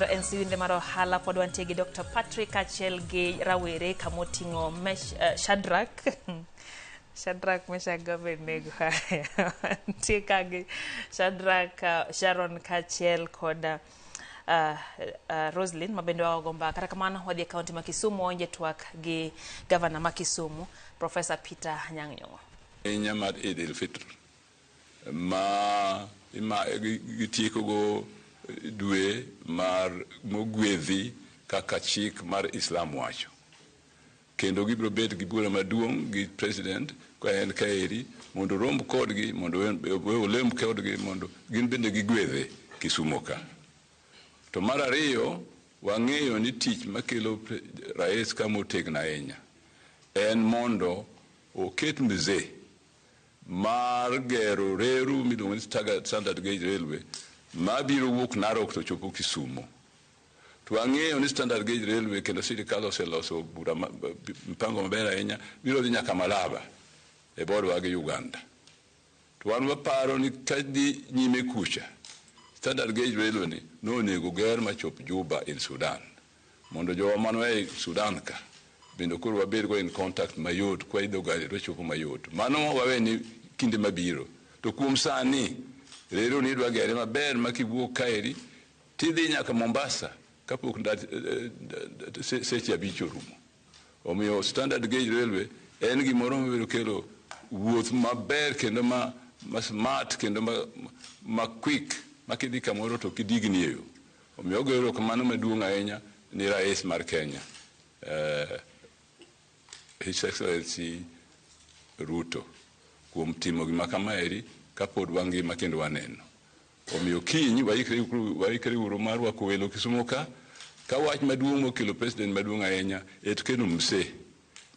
En siwinde maro hala pod wantie gi Dr. Patrick achiel gi rawere kamoting'o Shadrack Meshach Abednego nitie kagi Shadrack Sharon kachiel kod Roslyn mabende wagomba kata kamano wadhi kaunti ma Kisumu onje twak gi Gavana ma Kisumu Professor Peter Anyang Nyong'o. Nyamar Idil Fitr ma gitieko go dwe mar mogwedhi kaka chik mar Islam wacho kendo gibro bet gi bura maduong' gi president ka en kaeri mondo romb kodgi mondo olem kodgi mondo gin bende gigwedhe Kisumu ka. To mar ariyo wang'eyo ni tich makelo rais kama otegna ahinya en mondo oket mzee mar gero reru miluongo ni standard gauge railway mabiro wuok Narok to chopo Kisumu. To ang'eyo ni standard gauge railway kendo sirikal oseloso bura mpango maber ahinya biro dhi nyaka Malaba e borwa gi Uganda. To wan waparo ni kadi nyime kucha standard gauge railway ni nonego ger machop Juba in Sudan mondo jowa mano e Sudan ka bendo koro wabed go in contact mayot kwa idho gari to chopo mayot. Mano wawe ni kinde mabiro. To kuom sani rero ni dwa gere maber makiwuok kaeri tidhi nyaka Mombasa kapok seche abich orumo. Omiyo standard gauge railway en gimoro mabiro kelo wuoth maber kendo ma smart kendo ma quick makidhi kamoro to kidigni eyo. Omiyo gero kamano maduong' ahinya ni rais mar Kenya His Excellency Ruto kuom timo gima kamaeri kapod wangima kendo waneno. Omiyo kiny waikre uru mar wako welo Kisumu ka wach maduong' mokelo president maduong' ahinya keno mse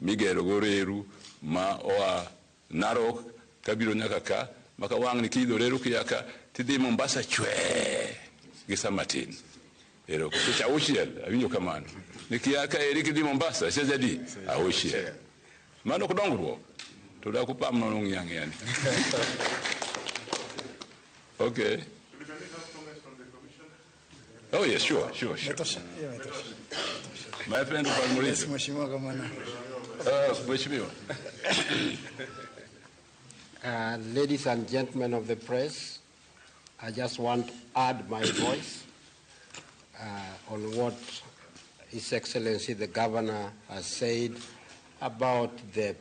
migero go reru ma oa Narok kabiro nyaka ka maka wang' ni kidho reru kiyaka tidhi Mombasa chwe gi Samatin. Ero kucha auchiel awinjo kamano ni kiyaka eri kidhi Mombasa sejadi auchiel mano kudongruok to da kupam no ng'iyani. Okay. Oh yes, sure. My friend Maurice. Mheshimiwa Gavana. Mheshimiwa. Ladies and gentlemen of the press, I just want to add my voice on what His Excellency the Governor has said about the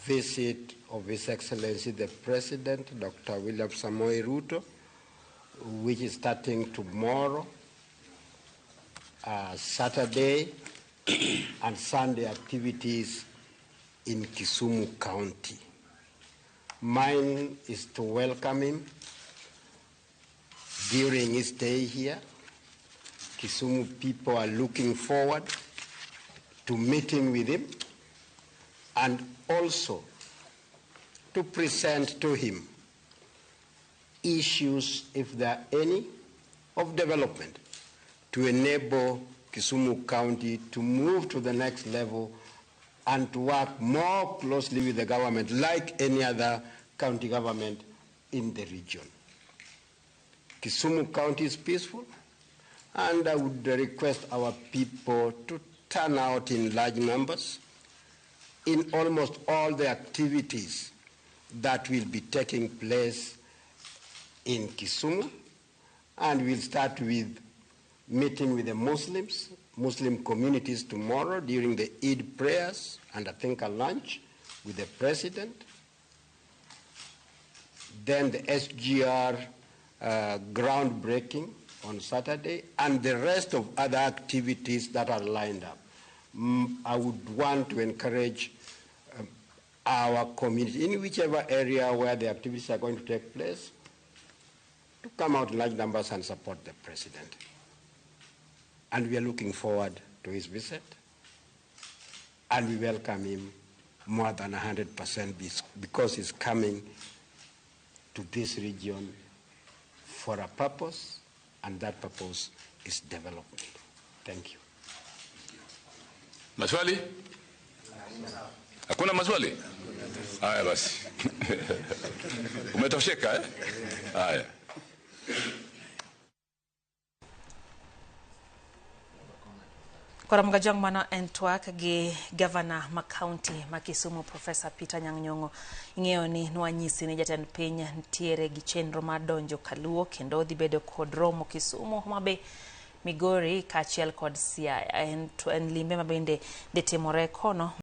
visit of His Excellency the President, Dr. William Samoei Ruto, which is starting tomorrow, Saturday and Sunday activities in Kisumu County. Mine is to welcome him during his stay here. Kisumu people are looking forward to meeting with him and also to present to him issues, if there are any, of development to enable Kisumu County to move to the next level and to work more closely with the government like any other county government in the region. Kisumu County is peaceful, and I would request our people to turn out in large numbers in almost all the activities that will be taking place in Kisumu. And we'll start with meeting with the Muslim communities tomorrow during the Eid prayers and I think a lunch with the President. Then the SGR groundbreaking on Saturday and the rest of other activities that are lined up. I would want to encourage our community, in whichever area where the activities are going to take place, to come out in large numbers and support the President. And we are looking forward to his visit, and we welcome him more than 100% because he's coming to this region for a purpose, and that purpose is development. Thank you. Maswali? Hakuna maswali? Haya basi. Umetosheka eh? Haya. Koramga jong mano en twak gi Gavana ma County ma Kisumu Professor Peter Anyang Nyong'o. Ing'eyo ni nwanyisi ni jatend piny ntiere gi chenro mar donjo Kaluo kendo dhi bedo kod romo Kisumu, Homa Bay, Migori kaachiel kod Siaya. En limbe ma bende dhi timore kono